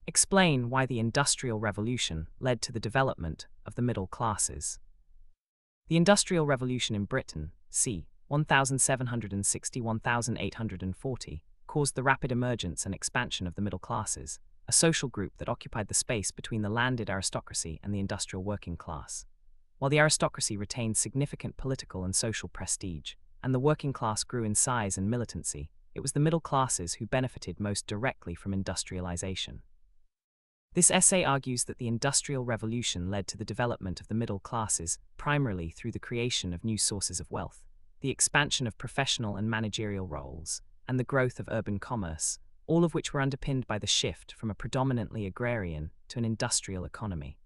Explain why the Industrial Revolution led to the development of the middle classes. The Industrial Revolution in Britain, c. 1760–1840, caused the rapid emergence and expansion of the middle classes, a social group that occupied the space between the landed aristocracy and the industrial working class. While the aristocracy retained significant political and social prestige, and the working class grew in size and militancy, it was the middle classes who benefited most directly from industrialization. This essay argues that the Industrial Revolution led to the development of the middle classes primarily through the creation of new sources of wealth, the expansion of professional and managerial roles, and the growth of urban commerce, all of which were underpinned by the shift from a predominantly agrarian to an industrial economy.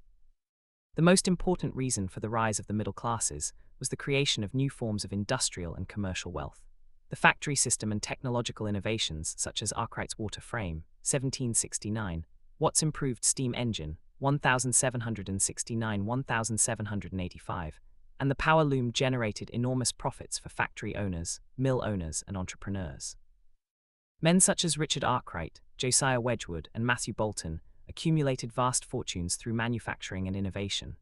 The most important reason for the rise of the middle classes was the creation of new forms of industrial and commercial wealth. The factory system and technological innovations such as Arkwright's water frame, 1769, Watt's improved steam engine, 1769–1785, and the power loom generated enormous profits for factory owners, mill owners, and entrepreneurs. Men such as Richard Arkwright, Josiah Wedgwood, and Matthew Boulton accumulated vast fortunes through manufacturing and innovation.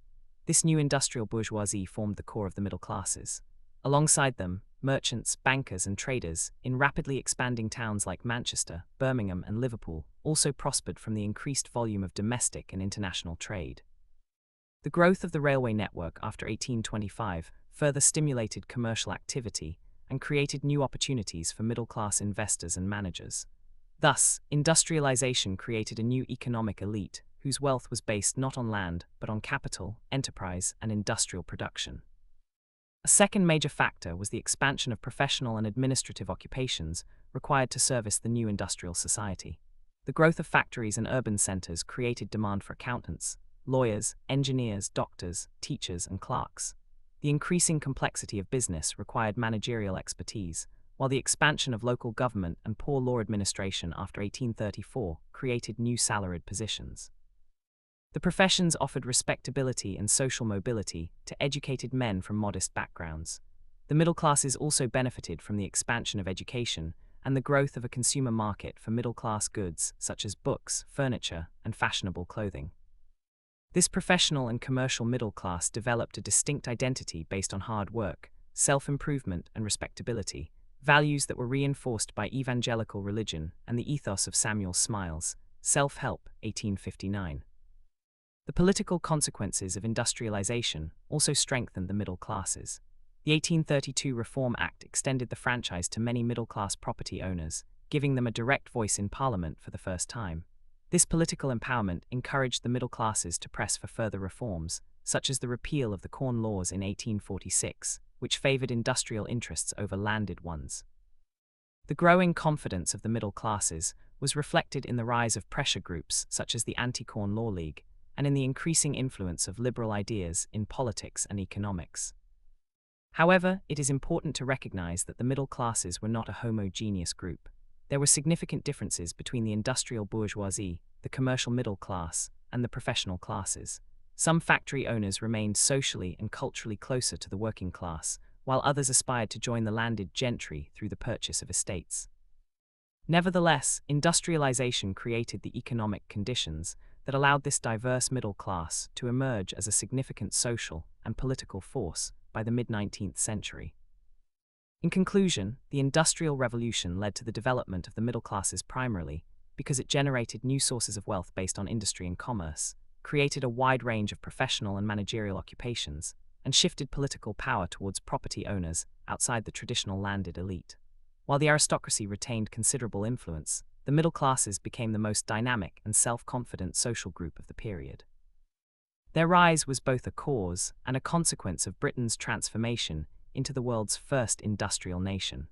This new industrial bourgeoisie formed the core of the middle classes. Alongside them, merchants, bankers, and traders in rapidly expanding towns like Manchester, Birmingham, and Liverpool also prospered from the increased volume of domestic and international trade. The growth of the railway network after 1825 further stimulated commercial activity and created new opportunities for middle-class investors and managers. Thus, industrialization created a new economic elite whose wealth was based not on land but on capital, enterprise, and industrial production. A second major factor was the expansion of professional and administrative occupations required to service the new industrial society. The growth of factories and urban centers created demand for accountants, lawyers, engineers, doctors, teachers, and clerks. The increasing complexity of business required managerial expertise, while the expansion of local government and poor law administration after 1834 created new salaried positions. The professions offered respectability and social mobility to educated men from modest backgrounds. The middle classes also benefited from the expansion of education and the growth of a consumer market for middle-class goods such as books, furniture, and fashionable clothing. This professional and commercial middle class developed a distinct identity based on hard work, self-improvement, and respectability, values that were reinforced by evangelical religion and the ethos of Samuel Smiles, Self-Help, 1859. The political consequences of industrialization also strengthened the middle classes. The 1832 Reform Act extended the franchise to many middle-class property owners, giving them a direct voice in Parliament for the first time. This political empowerment encouraged the middle classes to press for further reforms, such as the repeal of the Corn Laws in 1846, which favored industrial interests over landed ones. The growing confidence of the middle classes was reflected in the rise of pressure groups such as the Anti-Corn Law League, and in the increasing influence of liberal ideas in politics and economics. However, it is important to recognize that the middle classes were not a homogeneous group. There were significant differences between the industrial bourgeoisie, the commercial middle class, and the professional classes. Some factory owners remained socially and culturally closer to the working class, while others aspired to join the landed gentry through the purchase of estates. Nevertheless, industrialization created the economic conditions that allowed this diverse middle class to emerge as a significant social and political force by the mid-19th century. In conclusion, the Industrial Revolution led to the development of the middle classes primarily because it generated new sources of wealth based on industry and commerce, created a wide range of professional and managerial occupations, and shifted political power towards property owners outside the traditional landed elite. While the aristocracy retained considerable influence, the middle classes became the most dynamic and self-confident social group of the period. Their rise was both a cause and a consequence of Britain's transformation into the world's first industrial nation.